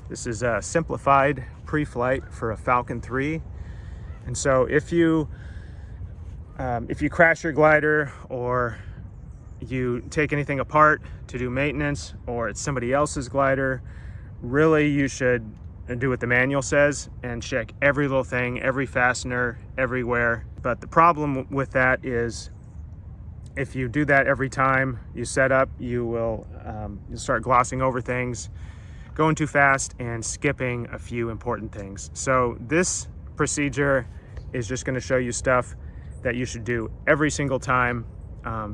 This is a Simplified Preflight for a Falcon 3. And so if you crash your glider, or you take anything apart to do maintenance, or it's somebody else's glider, really you should do what the manual says and check every little thing, every fastener, everywhere. But the problem with that is if you do that every time you set up, you'll start glossing over things, going too fast, and skipping a few important things. So this procedure is just going to show you stuff that you should do every single time,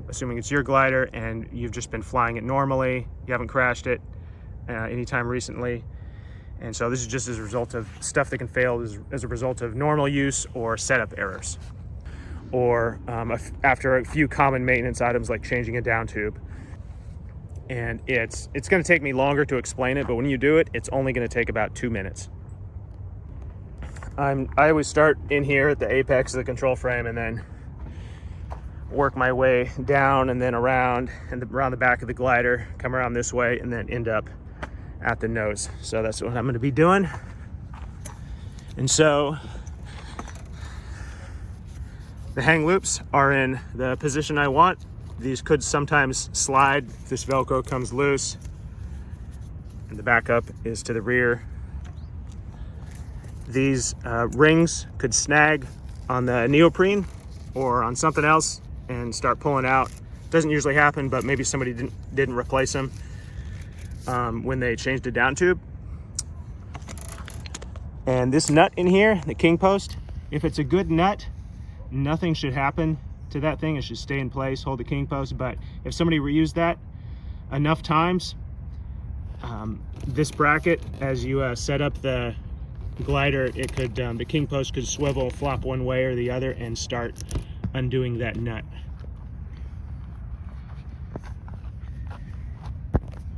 assuming it's your glider and you've just been flying it normally, you haven't crashed it anytime recently. And so this is just as a result of stuff that can fail as a result of normal use or setup errors, or after a few common maintenance items like changing a down tube. And it's going to take me longer to explain it, but when you do it, it's only going to take about 2 minutes. I always start in here at the apex of the control frame and then work my way down and then around the back of the glider, come around this way, and then end up at the nose. So that's what I'm going to be doing. And so the hang loops are in the position I want. These could sometimes slide if this Velcro comes loose, and the backup is to the rear. These rings could snag on the neoprene or on something else and start pulling out. Doesn't usually happen, but maybe somebody didn't replace them when they changed the down tube. And this nut in here, the king post, if it's a good nut, nothing should happen to that thing. It should stay in place, hold the king post. But if somebody reused that enough times, this bracket, as you set up the glider, it could the king post could swivel, flop one way or the other, and start undoing that nut.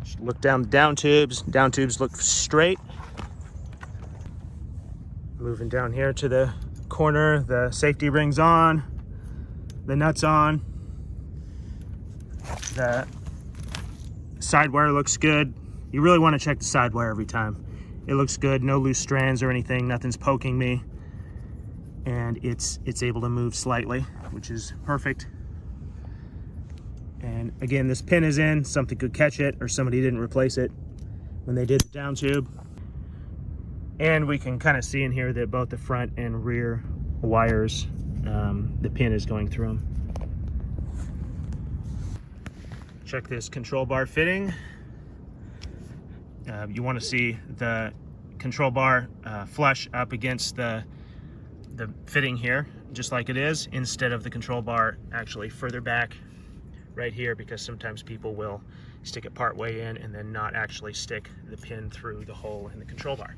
Just look down the down tubes. Down tubes look straight. Moving down here to the corner, the safety ring's on, the nut's on, the side wire looks good. You really want to check the side wire every time. It looks good, no loose strands or anything, nothing's poking me, and it's able to move slightly, which is perfect. And again, this pin is in, something could catch it, or somebody didn't replace it when they did the down tube. And we can kind of see in here that both the front and rear wires, the pin is going through them. Check this control bar fitting. You want to see the control bar flush up against the fitting here, just like it is, instead of the control bar actually further back right here, because sometimes people will stick it part way in and then not actually stick the pin through the hole in the control bar.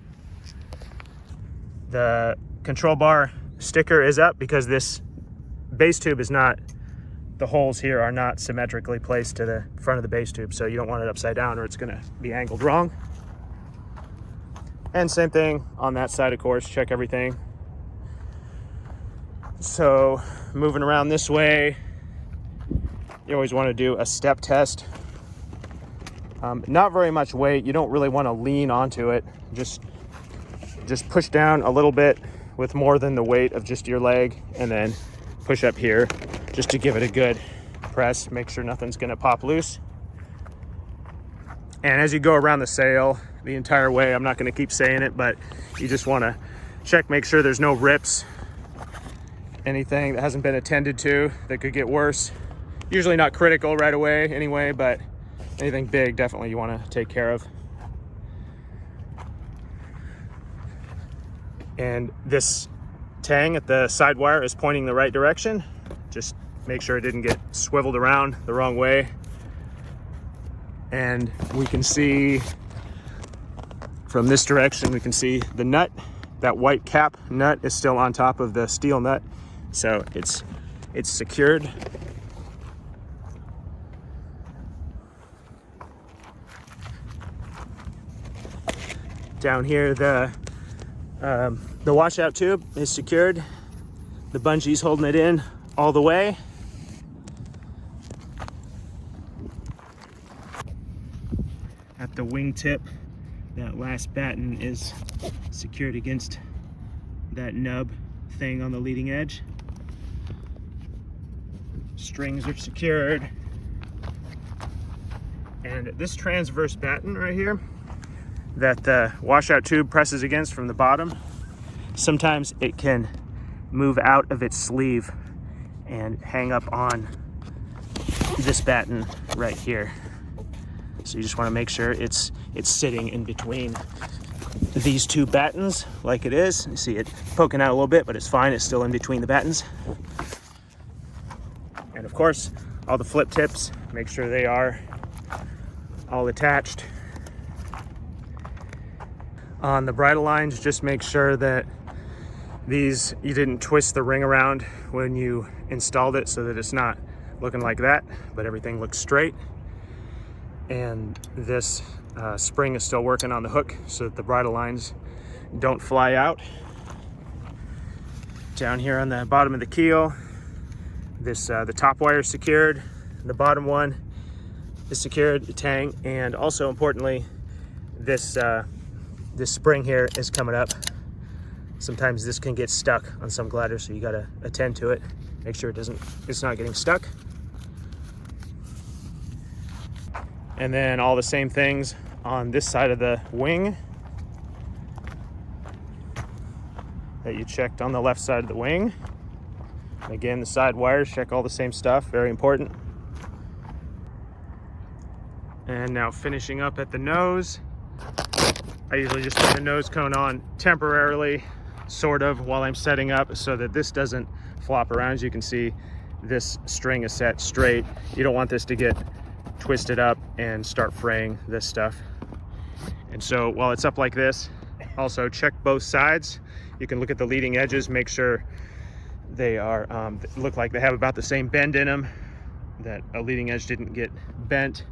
The control bar sticker is up because this base tube is not, the holes here are not symmetrically placed to the front of the base tube, so you don't want it upside down or it's going to be angled wrong. And same thing on that side, of course, check everything. So moving around this way, you always want to do a step test. Not very much weight, you don't really want to lean onto it. Just push down a little bit with more than the weight of just your leg, and then push up here just to give it a good press. Make sure nothing's going to pop loose. And as you go around the sail the entire way, I'm not going to keep saying it, but you just want to check, make sure there's no rips, anything that hasn't been attended to that could get worse. Usually not critical right away anyway, but anything big definitely you want to take care of. And this tang at the side wire is pointing the right direction. Just make sure it didn't get swiveled around the wrong way. And we can see from this direction, we can see the nut, that white cap nut is still on top of the steel nut. So it's secured. Down here, the washout tube is secured. The bungee's holding it in all the way. At the wingtip that last batten is secured against that nub thing on the leading edge. Strings are secured. And this transverse batten right here that the washout tube presses against from the bottom, sometimes it can move out of its sleeve and hang up on this batten right here. So you just want to make sure it's sitting in between these two battens like it is. You see it poking out a little bit, but it's fine. It's still in between the battens. And of course, all the flip tips, make sure they are all attached. On the bridle lines, just make sure that you didn't twist the ring around when you installed it so that it's not looking like that, but everything looks straight. And this spring is still working on the hook so that the bridle lines don't fly out. Down here on the bottom of the keel, the top wire is secured, the bottom one is secured, the tang, and also importantly, this spring here is coming up. Sometimes this can get stuck on some gliders, so you gotta attend to it. Make sure it's not getting stuck. And then all the same things on this side of the wing that you checked on the left side of the wing. Again, the side wires, check all the same stuff, very important. And now finishing up at the nose. I usually just put the nose cone on temporarily, sort of, while I'm setting up so that this doesn't flop around. As you can see, this string is set straight. You don't want this to get twisted up and start fraying this stuff. And so while it's up like this, also check both sides. You can look at the leading edges, make sure they are look like they have about the same bend in them, that a leading edge didn't get bent,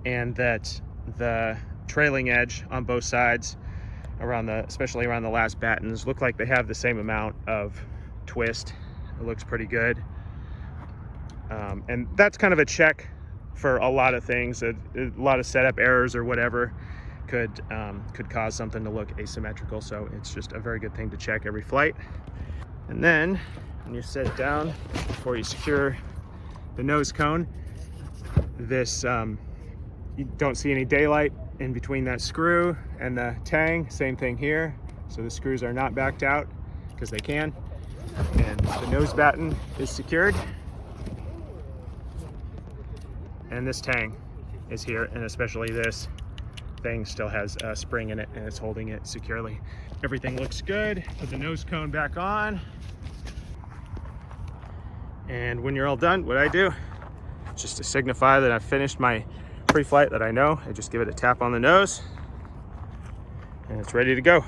and that the trailing edge on both sides, especially around the last battens, look like they have the same amount of twist. It looks pretty good. And that's kind of a check for a lot of things. A lot of setup errors or whatever could cause something to look asymmetrical. So it's just a very good thing to check every flight. And then when you set it down, before you secure the nose cone, you don't see any daylight in between that screw and the tang. Same thing here. So the screws are not backed out because they can. And the nose batten is secured. And this tang is here, and especially this thing still has a spring in it and it's holding it securely. Everything looks good. Put the nose cone back on. And when you're all done, what I do, just to signify that I've finished my pre-flight that I know, I just give it a tap on the nose and it's ready to go.